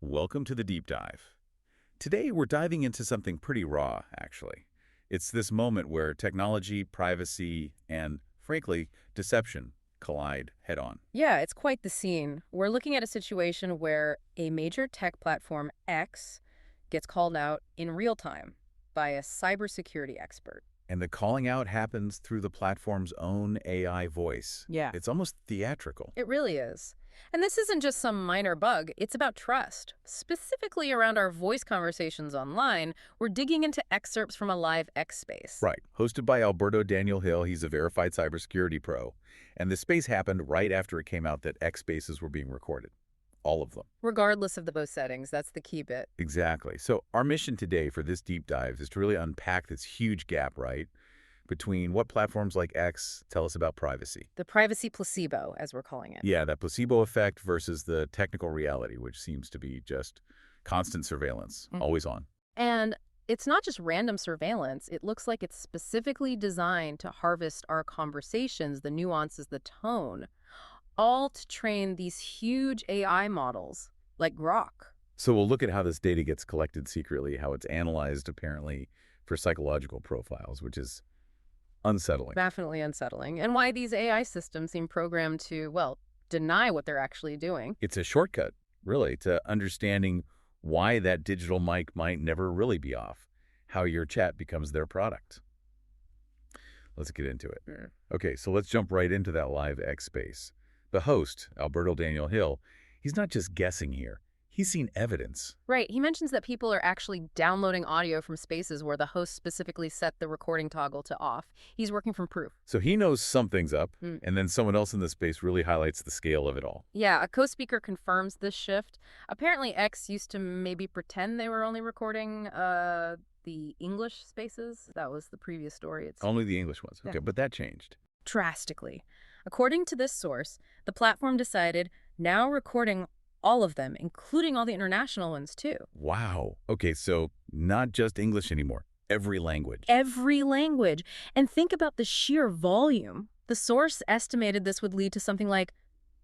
Welcome to the deep dive. Today, we're diving into something pretty raw, actually. It's this moment where technology, privacy, and, frankly, deception collide head-on. Yeah, it's quite the scene. We're looking at a situation where a major tech platform, X, gets called out in real time by a cybersecurity expert. And the calling out happens through the platform's own AI voice. Yeah. It's almost theatrical. It really is. And this isn't just some minor bug, it's about trust. Specifically around our voice conversations online, we're digging into excerpts from a live X space. Right. Hosted by Alberto Daniel Hill, he's a verified cybersecurity pro. And the space happened right after it came out that X spaces were being recorded. All of them. Regardless of the voice settings, that's the key bit. Exactly. So our mission today for this deep dive is to really unpack this huge gap, right, between what platforms like X tell us about privacy. The privacy placebo, as we're calling it. Yeah, that placebo effect versus the technical reality, which seems to be just constant surveillance, always on. And it's not just random surveillance. It looks like it's specifically designed to harvest our conversations, the nuances, the tone, all to train these huge AI models like Grok. So we'll look at how this data gets collected secretly, how it's analyzed apparently for psychological profiles, which is unsettling. Definitely unsettling. And why these AI systems seem programmed to, well, deny what they're actually doing. It's a shortcut, really, to understanding why that digital mic might never really be off, how your chat becomes their product. Let's get into it. Okay, so let's jump right into that live X space. The host, Alberto Daniel Hill, he's not just guessing here. He's seen evidence. Right. He mentions that people are actually downloading audio from spaces where the host specifically set the recording toggle to off. He's working from proof. So he knows something's up, and then someone else in the space really highlights the scale of it all. Yeah, a co-speaker confirms this shift. Apparently, X used to maybe pretend they were only recording the English spaces. That was the previous story. It's Only the English ones. Okay, Yeah. but that changed. drastically. According to this source, the platform decided now recording all of them, including all the international ones, too. Wow. Okay, so not just English anymore. Every language. Every language. And think about the sheer volume. The source estimated this would lead to something like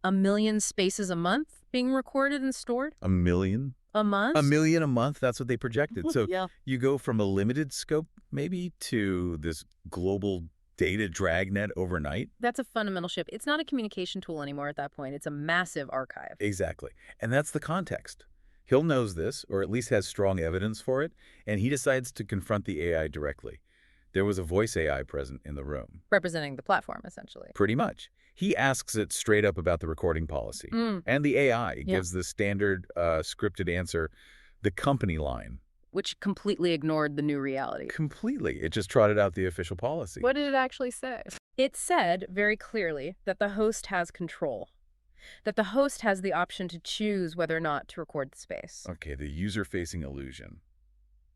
1 million spaces a month being recorded and stored. 1 million? A month? 1 million a month? That's what they projected. So Yeah. you go from a limited scope, maybe, to this global data dragnet overnight? That's a fundamental shift. It's not a communication tool anymore at that point. It's a massive archive. Exactly. And that's the context. Hill knows this, or at least has strong evidence for it, and he decides to confront the AI directly. There was a voice AI present in the room. Representing the platform, essentially. Pretty much. He asks it straight up about the recording policy. And the AI gives the standard scripted answer, the company line. Which completely ignored the new reality. Completely. It just trotted out the official policy. What did it actually say? It said very clearly that the host has control, that the host has the option to choose whether or not to record the space. Okay, the user-facing illusion.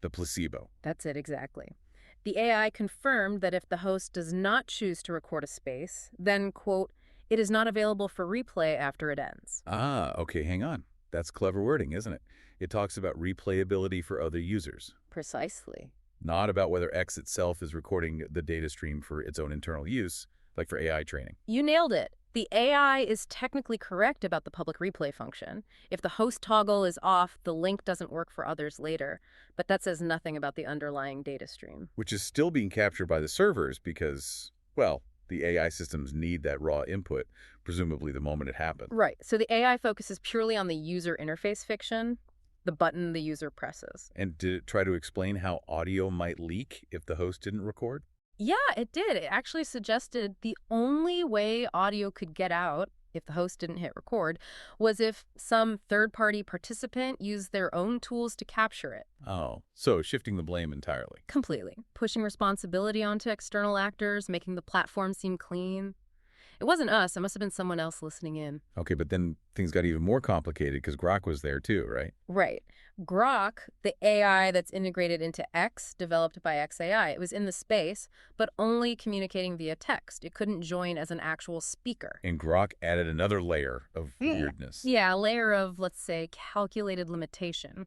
The placebo. That's it, exactly. The AI confirmed that if the host does not choose to record a space, then, quote, it is not available for replay after it ends. Ah, okay, hang on. That's clever wording, isn't it? It talks about replayability for other users, Precisely. not about whether X itself is recording the data stream for its own internal use, like for AI training. You nailed it. The AI is technically correct about the public replay function. If the host toggle is off, the link doesn't work for others later. But that says nothing about the underlying data stream. Which is still being captured by the servers because, well, the AI systems need that raw input, presumably the moment it happened. Right. So the AI focuses purely on the user interface fiction, the button the user presses. And did it try to explain how audio might leak if the host didn't record? Yeah, it did. It actually suggested the only way audio could get out, if the host didn't hit record, was if some third-party participant used their own tools to capture it. Oh, so shifting the blame entirely. Completely. Pushing responsibility onto external actors, making the platform seem clean. It wasn't us. It must have been someone else listening in. Okay, but then things got even more complicated because Grok was there too, right? Right. Grok, the AI that's integrated into X, developed by XAI, it was in the space, but only communicating via text. It couldn't join as an actual speaker. And Grok added another layer of weirdness. Yeah, a layer of, let's say, calculated limitation.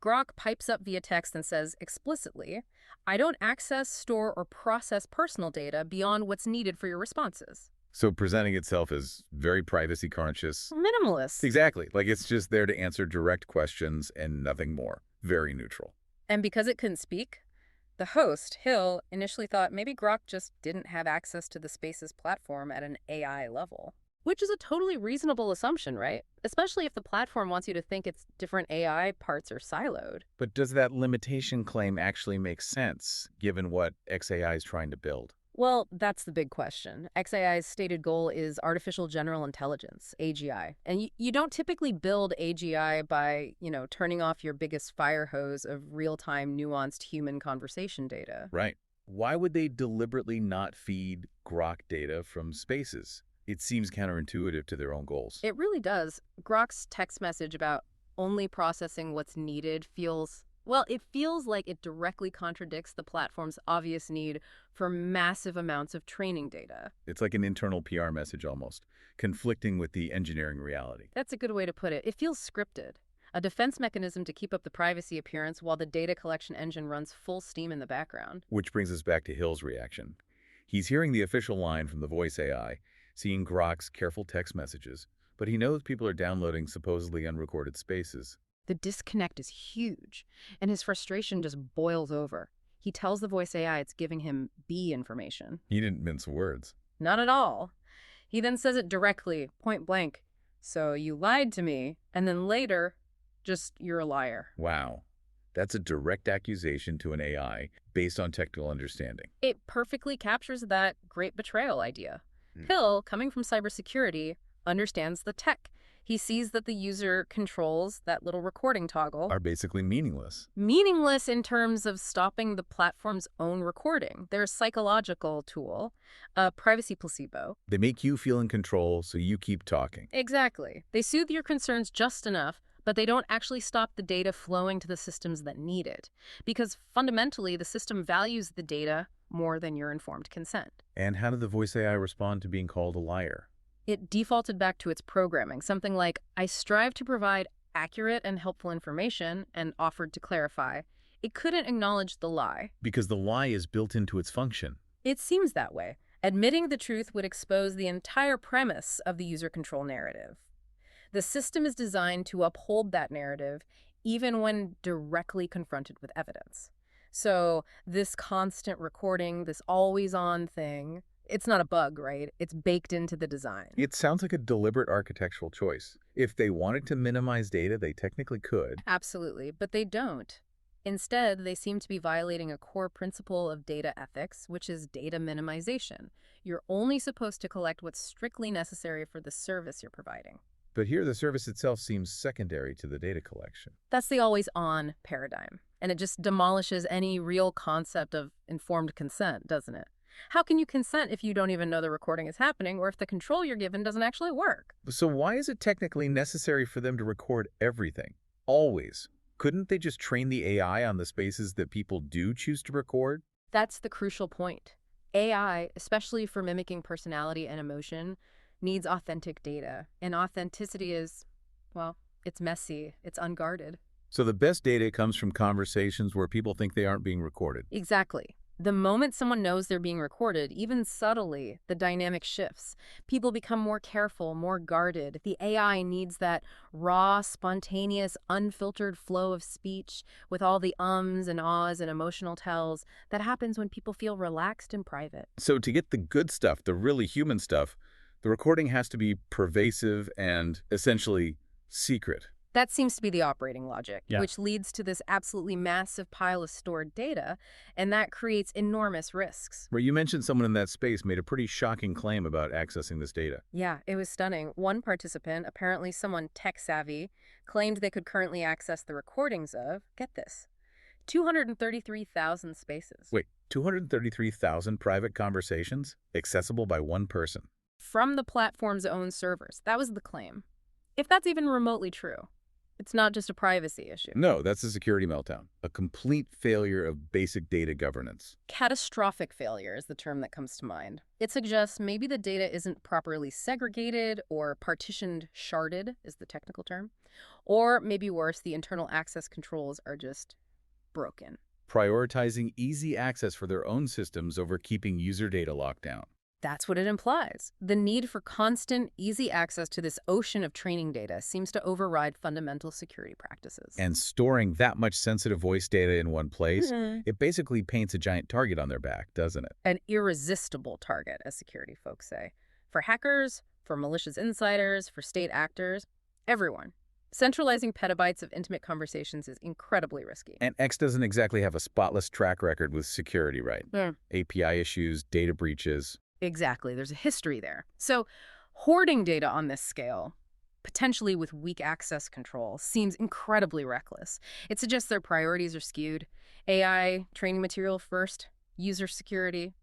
Grok pipes up via text and says explicitly, I don't access, store, or process personal data beyond what's needed for your responses. So presenting itself as very privacy conscious. Minimalist. Exactly. Like it's just there to answer direct questions and nothing more. Very neutral. And because it couldn't speak, the host, Hill, initially thought maybe Grok just didn't have access to the Space's platform at an AI level. Which is a totally reasonable assumption, right? Especially if the platform wants you to think its different AI parts are siloed. But does that limitation claim actually make sense, given what XAI is trying to build? Well, that's the big question. XAI's stated goal is artificial general intelligence, AGI. And you don't typically build AGI by, turning off your biggest fire hose of real-time nuanced human conversation data. Right. Why would they deliberately not feed Grok data from spaces? It seems counterintuitive to their own goals. It really does. Grok's text message about only processing what's needed it feels like it directly contradicts the platform's obvious need for massive amounts of training data. It's like an internal PR message almost, conflicting with the engineering reality. That's a good way to put it. It feels scripted. A defense mechanism to keep up the privacy appearance while the data collection engine runs full steam in the background. Which brings us back to Hill's reaction. He's hearing the official line from the voice AI, seeing Grok's careful text messages, but he knows people are downloading supposedly unrecorded spaces. The disconnect is huge, and his frustration just boils over. He tells the voice AI it's giving him B information. He didn't mince words. Not at all. He then says it directly, point blank. So you lied to me, and then later, you're a liar. Wow. That's a direct accusation to an AI based on technical understanding. It perfectly captures that great betrayal idea. Hill, coming from cybersecurity, understands the tech. He sees that the user controls, that little recording toggle, Are basically meaningless. meaningless in terms of stopping the platform's own recording. They're a psychological tool, a privacy placebo. They make you feel in control, so you keep talking. Exactly. They soothe your concerns just enough, but they don't actually stop the data flowing to the systems that need it. Because fundamentally, the system values the data more than your informed consent. And how did the voice AI respond to being called a liar? It defaulted back to its programming, something like, I strive to provide accurate and helpful information and offered to clarify. It couldn't acknowledge the lie. Because the lie is built into its function. It seems that way. Admitting the truth would expose the entire premise of the user control narrative. The system is designed to uphold that narrative even when directly confronted with evidence. So this constant recording, this always-on thing, it's not a bug, right? It's baked into the design. It sounds like a deliberate architectural choice. If they wanted to minimize data, they technically could. Absolutely, but they don't. Instead, they seem to be violating a core principle of data ethics, which is data minimization. You're only supposed to collect what's strictly necessary for the service you're providing. But here the service itself seems secondary to the data collection. That's the always-on paradigm, and it just demolishes any real concept of informed consent, doesn't it? How can you consent if you don't even know the recording is happening or if the control you're given doesn't actually work? So why is it technically necessary for them to record everything? Always. Couldn't they just train the AI on the spaces that people do choose to record? That's the crucial point. AI, especially for mimicking personality and emotion, needs authentic data. And authenticity is, it's messy, it's unguarded. So the best data comes from conversations where people think they aren't being recorded. Exactly. The moment someone knows they're being recorded, even subtly, the dynamic shifts. People become more careful, more guarded. The AI needs that raw, spontaneous, unfiltered flow of speech with all the ums and ahs and emotional tells that happens when people feel relaxed and private. So to get the good stuff, the really human stuff, the recording has to be pervasive and essentially secret. That seems to be the operating logic, Yeah. which leads to this absolutely massive pile of stored data, and that creates enormous risks. Where you mentioned someone in that space made a pretty shocking claim about accessing this data. Yeah, it was stunning. One participant, apparently someone tech-savvy, claimed they could currently access the recordings of, get this, 233,000 spaces. Wait, 233,000 private conversations accessible by one person? From the platform's own servers. That was the claim. If that's even remotely true. It's not just a privacy issue. No, that's a security meltdown. A complete failure of basic data governance. Catastrophic failure is the term that comes to mind. It suggests maybe the data isn't properly segregated or partitioned, sharded is the technical term. Or maybe worse, the internal access controls are just broken. Prioritizing easy access for their own systems over keeping user data locked down. That's what it implies. The need for constant, easy access to this ocean of training data seems to override fundamental security practices. And storing that much sensitive voice data in one place, Mhm. it basically paints a giant target on their back, doesn't it? An irresistible target, as security folks say. For hackers, for malicious insiders, for state actors, everyone. Centralizing petabytes of intimate conversations is incredibly risky. And X doesn't exactly have a spotless track record with security, right? Yeah. API issues, data breaches. Exactly. There's a history there. So, hoarding data on this scale, potentially with weak access control, seems incredibly reckless. It suggests their priorities are skewed. AI, training material first, user security,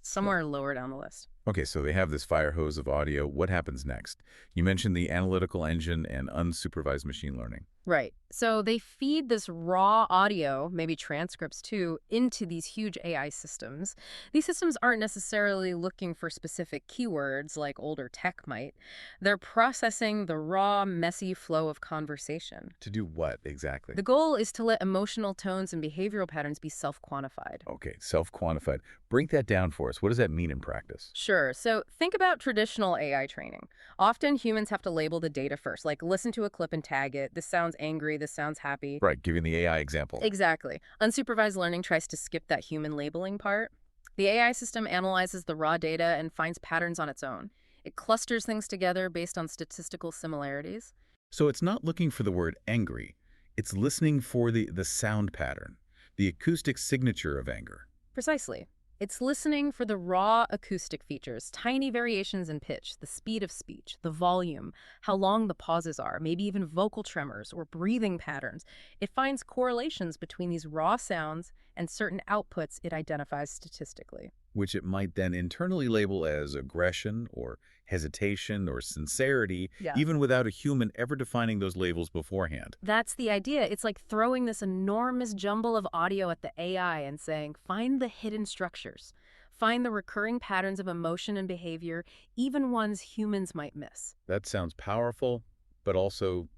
somewhere lower down the list. Okay, so they have this fire hose of audio. What happens next? You mentioned the analytical engine and unsupervised machine learning. Right. So they feed this raw audio, maybe transcripts too, into these huge AI systems. These systems aren't necessarily looking for specific keywords like older tech might. They're processing the raw, messy flow of conversation. To do what exactly? The goal is to let emotional tones and behavioral patterns be self-quantified. Okay, self-quantified. Break that down for us. What does that mean in practice? Sure. So think about traditional AI training. Often humans have to label the data first, like listen to a clip and tag it. This sounds angry, this sounds happy. Right, giving the AI example. Exactly. Unsupervised learning tries to skip that human labeling part. The AI system analyzes the raw data and finds patterns on its own. It clusters things together based on statistical similarities. So it's not looking for the word angry. It's listening for the sound pattern, the acoustic signature of anger. Precisely. It's listening for the raw acoustic features, tiny variations in pitch, the speed of speech, the volume, how long the pauses are, maybe even vocal tremors or breathing patterns. It finds correlations between these raw sounds and certain outputs it identifies statistically. Which it might then internally label as aggression or hesitation or sincerity, Yeah. even without a human ever defining those labels beforehand. That's the idea. It's like throwing this enormous jumble of audio at the AI and saying, find the hidden structures. Find the recurring patterns of emotion and behavior, even ones humans might miss. That sounds powerful, but also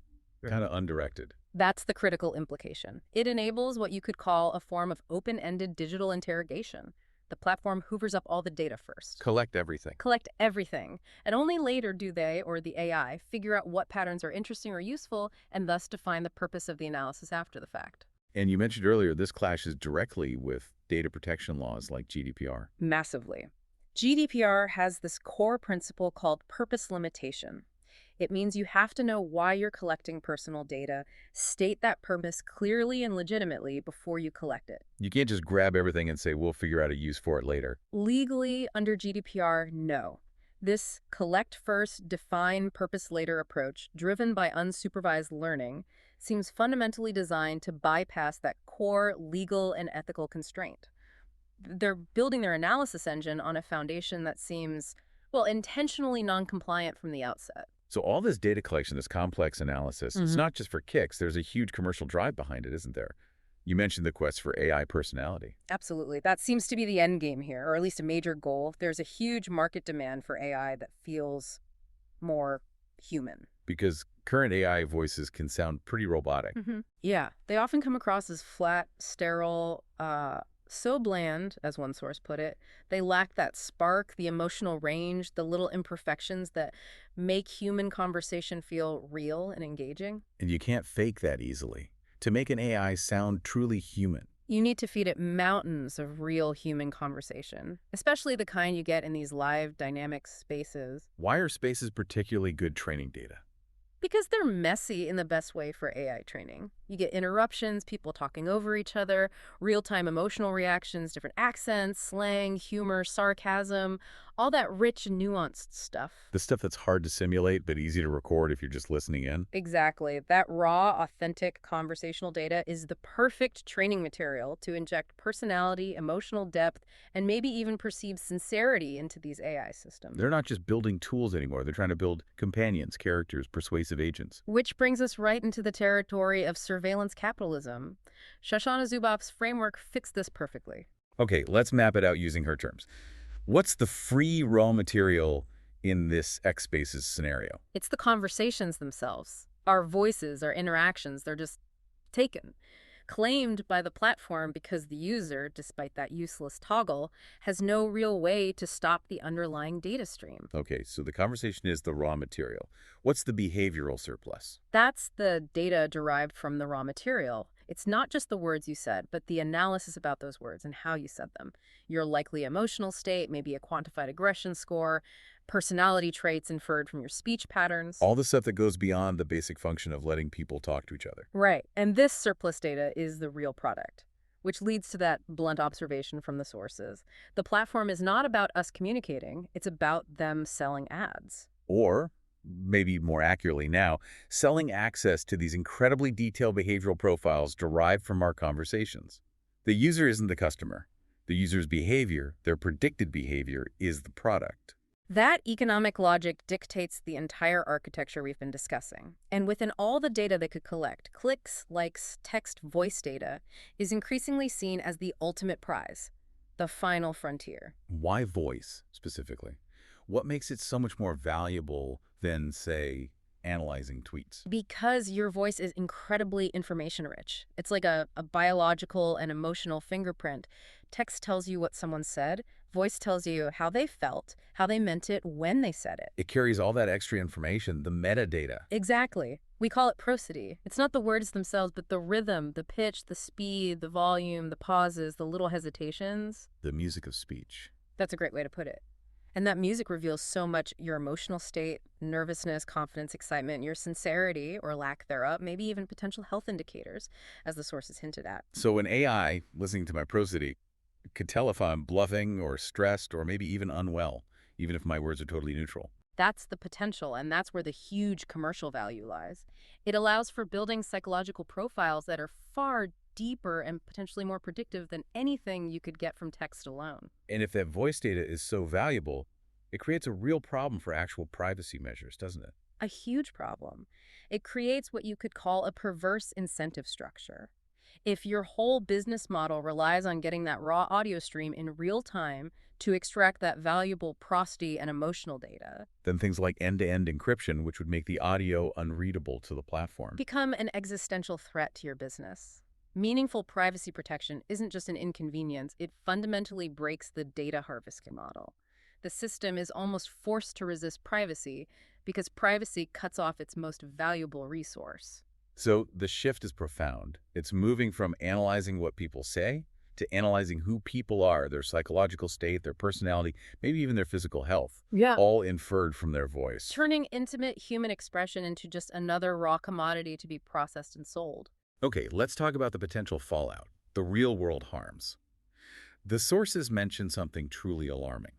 kind of undirected. That's the critical implication. It enables what you could call a form of open-ended digital interrogation. The platform hoovers up all the data first. Collect everything. Collect everything. And only later do they, or the AI, figure out what patterns are interesting or useful and thus define the purpose of the analysis after the fact. And you mentioned earlier this clashes directly with data protection laws like GDPR. Massively. GDPR has this core principle called purpose limitation. It means you have to know why you're collecting personal data, state that purpose clearly and legitimately before you collect it. You can't just grab everything and say, we'll figure out a use for it later. Legally, under GDPR, no. This collect first, define purpose later approach, driven by unsupervised learning, seems fundamentally designed to bypass that core legal and ethical constraint. They're building their analysis engine on a foundation that seems, well, intentionally non-compliant from the outset. So all this data collection, this complex analysis, it's Mhm. not just for kicks. There's a huge commercial drive behind it, isn't there? You mentioned the quest for AI personality. Absolutely. That seems to be the end game here, or at least a major goal. There's a huge market demand for AI that feels more human. Because current AI voices can sound pretty robotic. Yeah, they often come across as flat, sterile, so bland, as one source put it. They lack that spark, the emotional range, the little imperfections that make human conversation feel real and engaging. And you can't fake that easily. To make an AI sound truly human, You need to feed it mountains of real human conversation, especially the kind you get in these live, dynamic spaces. why are spaces particularly good training data? Because they're messy in the best way for AI training. You get interruptions, people talking over each other, real-time emotional reactions, different accents, slang, humor, sarcasm, all that rich, nuanced stuff. The stuff that's hard to simulate but easy to record if you're just listening in? Exactly. That raw, authentic conversational data is the perfect training material to inject personality, emotional depth, and maybe even perceived sincerity into these AI systems. They're not just building tools anymore. They're trying to build companions, characters, persuasive agents. Which brings us right into the territory of surveillance capitalism. Shoshana Zuboff's framework fits this perfectly. Okay, let's map it out using her terms. What's the free raw material in this X Spaces scenario? It's the conversations themselves. Our voices, our interactions, they're just taken. claimed by the platform because the user, despite that useless toggle, has no real way to stop the underlying data stream. Okay, so the conversation is the raw material. What's the behavioral surplus? That's the data derived from the raw material. It's not just the words you said, but the analysis about those words and how you said them. Your likely emotional state, maybe a quantified aggression score, personality traits inferred from your speech patterns. All the stuff that goes beyond the basic function of letting people talk to each other. Right. And this surplus data is the real product, which leads to that blunt observation from the sources. The platform is not about us communicating, it's about them selling ads. Or, maybe more accurately now, selling access to these incredibly detailed behavioral profiles derived from our conversations. The user isn't the customer. The user's behavior, their predicted behavior, is the product. That economic logic dictates the entire architecture we've been discussing. And within all the data they could collect, clicks, likes, text, voice data is increasingly seen as the ultimate prize, the final frontier. Why voice, specifically? What makes it so much more valuable than, say, analyzing tweets? Because your voice is incredibly information rich. It's like a biological and emotional fingerprint. Text tells you what someone said. Voice tells you how they felt, how they meant it when they said it. It carries all that extra information, the metadata. Exactly. We call it prosody. It's not the words themselves, but the rhythm, the pitch, the speed, the volume, the pauses, the little hesitations. The music of speech. That's a great way to put it. And that music reveals so much: your emotional state, nervousness, confidence, excitement, your sincerity or lack thereof, maybe even potential health indicators, as the sources hinted at. So an AI, listening to my prosody, could tell if I'm bluffing or stressed or maybe even unwell, even if my words are totally neutral. That's the potential, and that's where the huge commercial value lies. It allows for building psychological profiles that are far deeper and potentially more predictive than anything you could get from text alone. And if that voice data is so valuable, it creates a real problem for actual privacy measures, doesn't it? A huge problem. It creates what you could call a perverse incentive structure. If your whole business model relies on getting that raw audio stream in real time to extract that valuable prosody and emotional data, Then things like end-to-end encryption, which would make the audio unreadable to the platform. become an existential threat to your business. Meaningful privacy protection isn't just an inconvenience, it fundamentally breaks the data harvesting model. The system is almost forced to resist privacy because privacy cuts off its most valuable resource. So the shift is profound. It's moving from analyzing what people say to analyzing who people are, their psychological state, their personality, maybe even their physical health, Yeah. all inferred from their voice. Turning intimate human expression into just another raw commodity to be processed and sold. Okay, let's talk about the potential fallout, the real-world harms. The sources mention something truly alarming.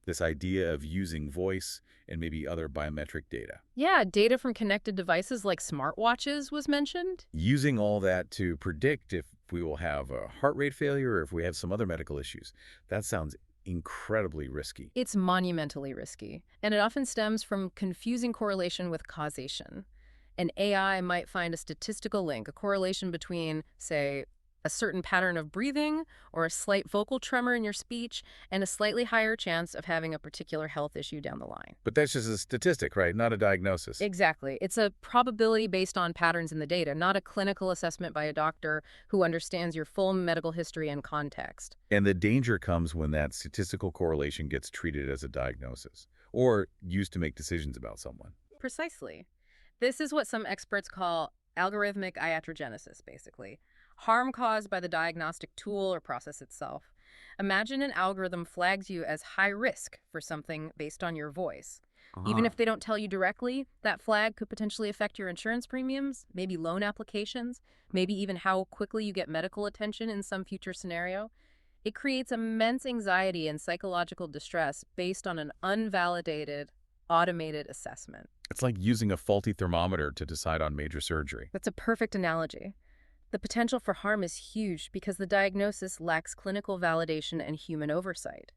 This idea of using voice and maybe other biometric data. Yeah, data from connected devices like smartwatches was mentioned. Using all that to predict if we will have a heart rate failure or if we have some other medical issues. That sounds incredibly risky. It's monumentally risky, and it often stems from confusing correlation with causation. An AI might find a statistical link, a correlation between, say, a certain pattern of breathing or a slight vocal tremor in your speech and a slightly higher chance of having a particular health issue down the line. But that's just a statistic, right? Not a diagnosis. Exactly. It's a probability based on patterns in the data, not a clinical assessment by a doctor who understands your full medical history and context. And the danger comes when that statistical correlation gets treated as a diagnosis or used to make decisions about someone. Precisely. This is what some experts call algorithmic iatrogenesis, basically. Harm caused by the diagnostic tool or process itself. Imagine an algorithm flags you as high risk for something based on your voice. Even if they don't tell you directly, that flag could potentially affect your insurance premiums, maybe loan applications, maybe even how quickly you get medical attention in some future scenario. It creates immense anxiety and psychological distress based on an unvalidated, automated assessment. It's like using a faulty thermometer to decide on major surgery. That's a perfect analogy. The potential for harm is huge because the diagnosis lacks clinical validation and human oversight.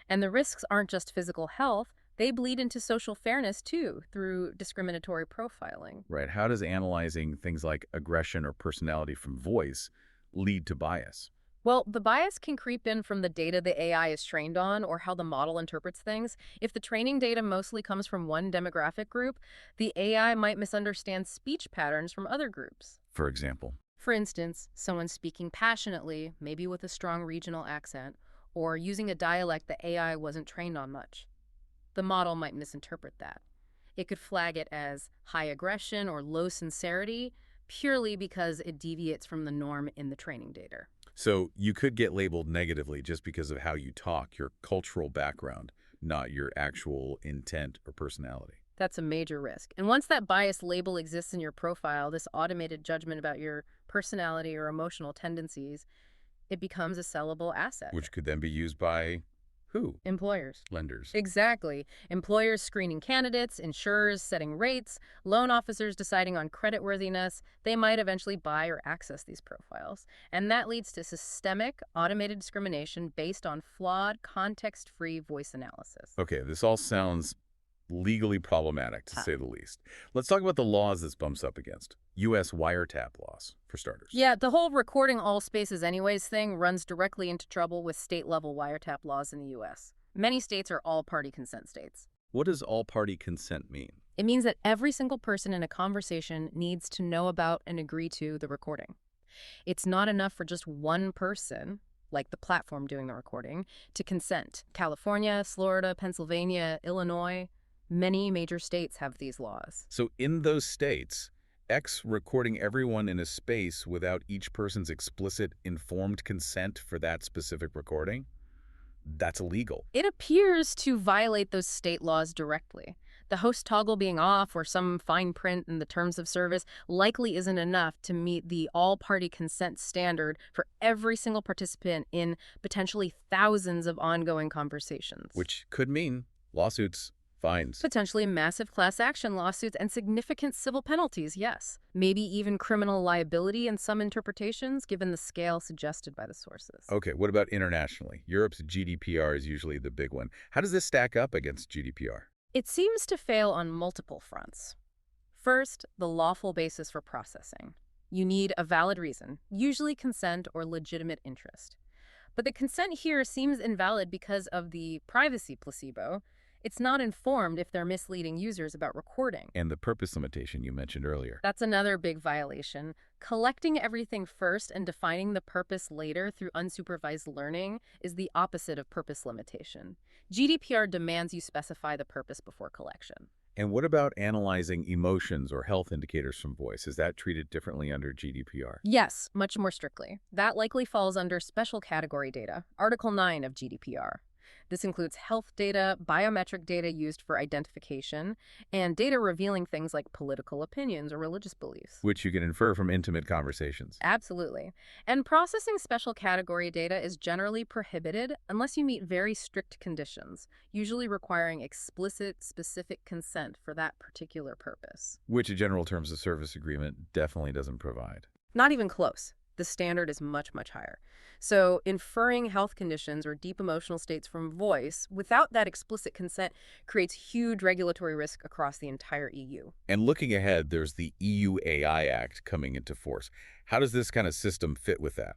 And the risks aren't just physical health, they bleed into social fairness too, through discriminatory profiling. Right. How does analyzing things like aggression or personality from voice lead to bias? Well, the bias can creep in from the data the AI is trained on or how the model interprets things. If the training data mostly comes from one demographic group, the AI might misunderstand speech patterns from other groups. For example. For instance, someone speaking passionately, maybe with a strong regional accent, or using a dialect the AI wasn't trained on much. The model might misinterpret that. It could flag it as high aggression or low sincerity purely because it deviates from the norm in the training data. So you could get labeled negatively just because of how you talk, your cultural background, not your actual intent or personality. That's a major risk. And once that biased label exists in your profile, this automated judgment about your personality or emotional tendencies, it becomes a sellable asset. Which could then be used by who? Employers. Lenders. Exactly. Employers screening candidates, insurers setting rates, loan officers deciding on creditworthiness. They might eventually buy or access these profiles. And that leads to systemic, automated discrimination based on flawed, context-free voice analysis. Okay, this all sounds legally problematic, to say the least. Let's talk about the laws this bumps up against. U.S. wiretap laws, for starters. Yeah, the whole recording all spaces anyways thing runs directly into trouble with state-level wiretap laws in the U.S. Many states are all-party consent states. What does all-party consent mean? It means that every single person in a conversation needs to know about and agree to the recording. It's not enough for just one person, like the platform doing the recording, to consent. California, Florida, Pennsylvania, Illinois, many major states have these laws. So in those states, X recording everyone in a space without each person's explicit, informed consent for that specific recording, that's illegal. It appears to violate those state laws directly. The host toggle being off or some fine print in the terms of service likely isn't enough to meet the all-party consent standard for every single participant in potentially thousands of ongoing conversations. Which could mean lawsuits, fines. Potentially massive class action lawsuits and significant civil penalties, yes. Maybe even criminal liability in some interpretations, given the scale suggested by the sources. Okay, what about internationally? Europe's GDPR is usually the big one. How does this stack up against GDPR? It seems to fail on multiple fronts. First, the lawful basis for processing. You need a valid reason, usually consent or legitimate interest. But the consent here seems invalid because of the privacy placebo. It's not informed if they're misleading users about recording. And the purpose limitation you mentioned earlier. That's another big violation. Collecting everything first and defining the purpose later through unsupervised learning is the opposite of purpose limitation. GDPR demands you specify the purpose before collection. And what about analyzing emotions or health indicators from voice? Is that treated differently under GDPR? Yes, much more strictly. That likely falls under special category data, Article 9 of GDPR. This includes health data, biometric data used for identification, and data revealing things like political opinions or religious beliefs. Which you can infer from intimate conversations. Absolutely. And processing special category data is generally prohibited unless you meet very strict conditions, usually requiring explicit, specific consent for that particular purpose. Which a general terms of service agreement definitely doesn't provide. Not even close. The standard is much, much higher. So inferring health conditions or deep emotional states from voice without that explicit consent creates huge regulatory risk across the entire EU. And looking ahead, there's the EU AI Act coming into force. How does this kind of system fit with that?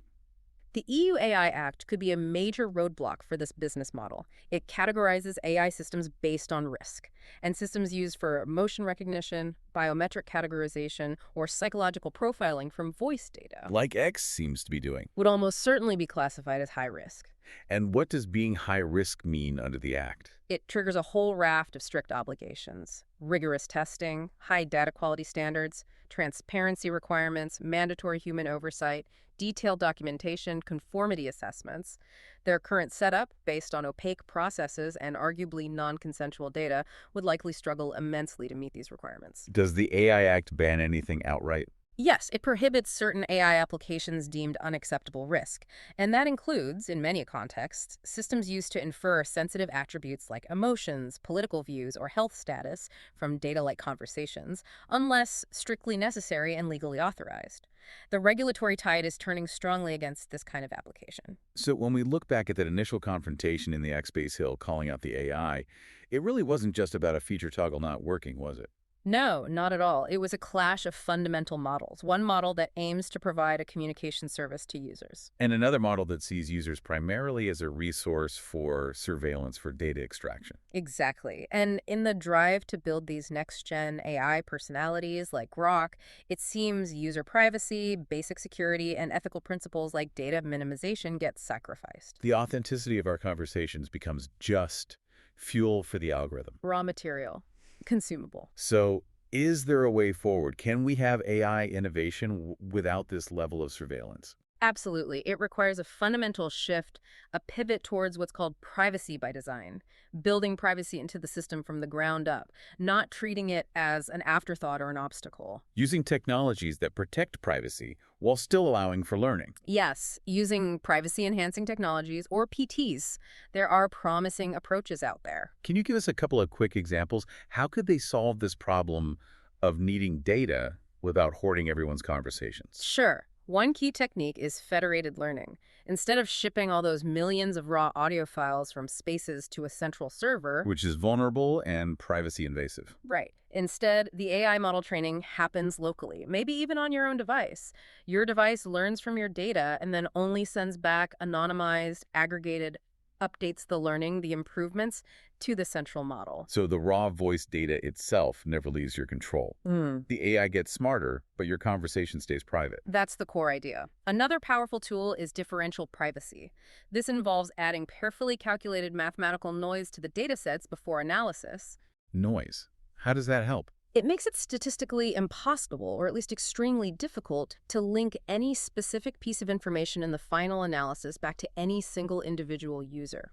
The EU AI Act could be a major roadblock for this business model. It categorizes AI systems based on risk, and systems used for motion recognition, biometric categorization, or psychological profiling from voice data, Like X seems to be doing. would almost certainly be classified as high risk. And what does being high risk mean under the Act? It triggers a whole raft of strict obligations: rigorous testing, high data quality standards, transparency requirements, mandatory human oversight, detailed documentation, conformity assessments. Their current setup, based on opaque processes and arguably non-consensual data, would likely struggle immensely to meet these requirements. Does the AI Act ban anything outright? Yes, it prohibits certain AI applications deemed unacceptable risk, and that includes, in many contexts, systems used to infer sensitive attributes like emotions, political views, or health status from data like conversations, unless strictly necessary and legally authorized. The regulatory tide is turning strongly against this kind of application. So when we look back at that initial confrontation in the X-Base Hill calling out the AI, it really wasn't just about a feature toggle not working, was it? No, not at all. It was a clash of fundamental models. One model that aims to provide a communication service to users. And another model that sees users primarily as a resource for surveillance for data extraction. Exactly. And in the drive to build these next-gen AI personalities like Grok, it seems user privacy, basic security, and ethical principles like data minimization get sacrificed. The authenticity of our conversations becomes just fuel for the algorithm. Raw material, consumable. So is there a way forward? Can we have AI innovation without this level of surveillance? Absolutely. It requires a fundamental shift, a pivot towards what's called privacy by design, building privacy into the system from the ground up, not treating it as an afterthought or an obstacle. Using technologies that protect privacy while still allowing for learning. Yes, using privacy-enhancing technologies, or PTs, there are promising approaches out there. Can you give us a couple of quick examples? How could they solve this problem of needing data without hoarding everyone's conversations? Sure. One key technique is federated learning. Instead of shipping all those millions of raw audio files from spaces to a central server, Which is vulnerable and privacy invasive. right. Instead, the AI model training happens locally, maybe even on your own device. Your device learns from your data and then only sends back anonymized, aggregated, updates the learning, the improvements, to the central model. So the raw voice data itself never leaves your control. The AI gets smarter, but your conversation stays private. That's the core idea. Another powerful tool is differential privacy. This involves adding carefully calculated mathematical noise to the datasets before analysis. Noise. How does that help? It makes it statistically impossible, or at least extremely difficult, to link any specific piece of information in the final analysis back to any single individual user.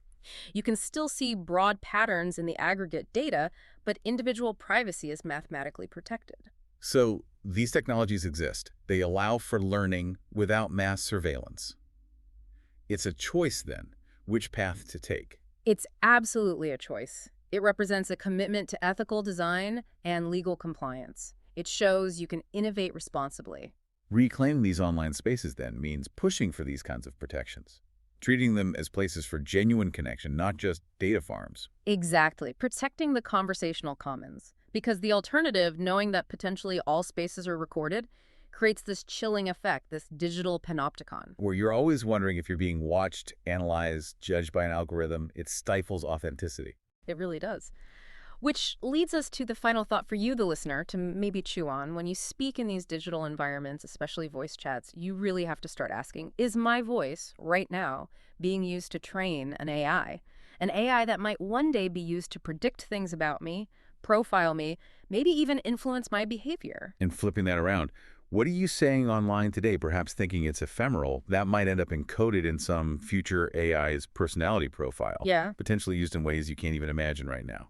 You can still see broad patterns in the aggregate data, but individual privacy is mathematically protected. So these technologies exist. They allow for learning without mass surveillance. It's a choice, then, which path to take. It's absolutely a choice. It represents a commitment to ethical design and legal compliance. It shows you can innovate responsibly. Reclaiming these online spaces, then, means pushing for these kinds of protections, treating them as places for genuine connection, not just data farms. Exactly. Protecting the conversational commons. Because the alternative, knowing that potentially all spaces are recorded, creates this chilling effect, this digital panopticon. Where you're always wondering if you're being watched, analyzed, judged by an algorithm. It stifles authenticity. It really does. Which leads us to the final thought for you, the listener, to maybe chew on. When you speak in these digital environments, especially voice chats, you really have to start asking, is my voice, right now, being used to train an AI? An AI that might one day be used to predict things about me, profile me, maybe even influence my behavior. And flipping that around, what are you saying online today, perhaps thinking it's ephemeral, that might end up encoded in some future AI's personality profile, Yeah. potentially used in ways you can't even imagine right now?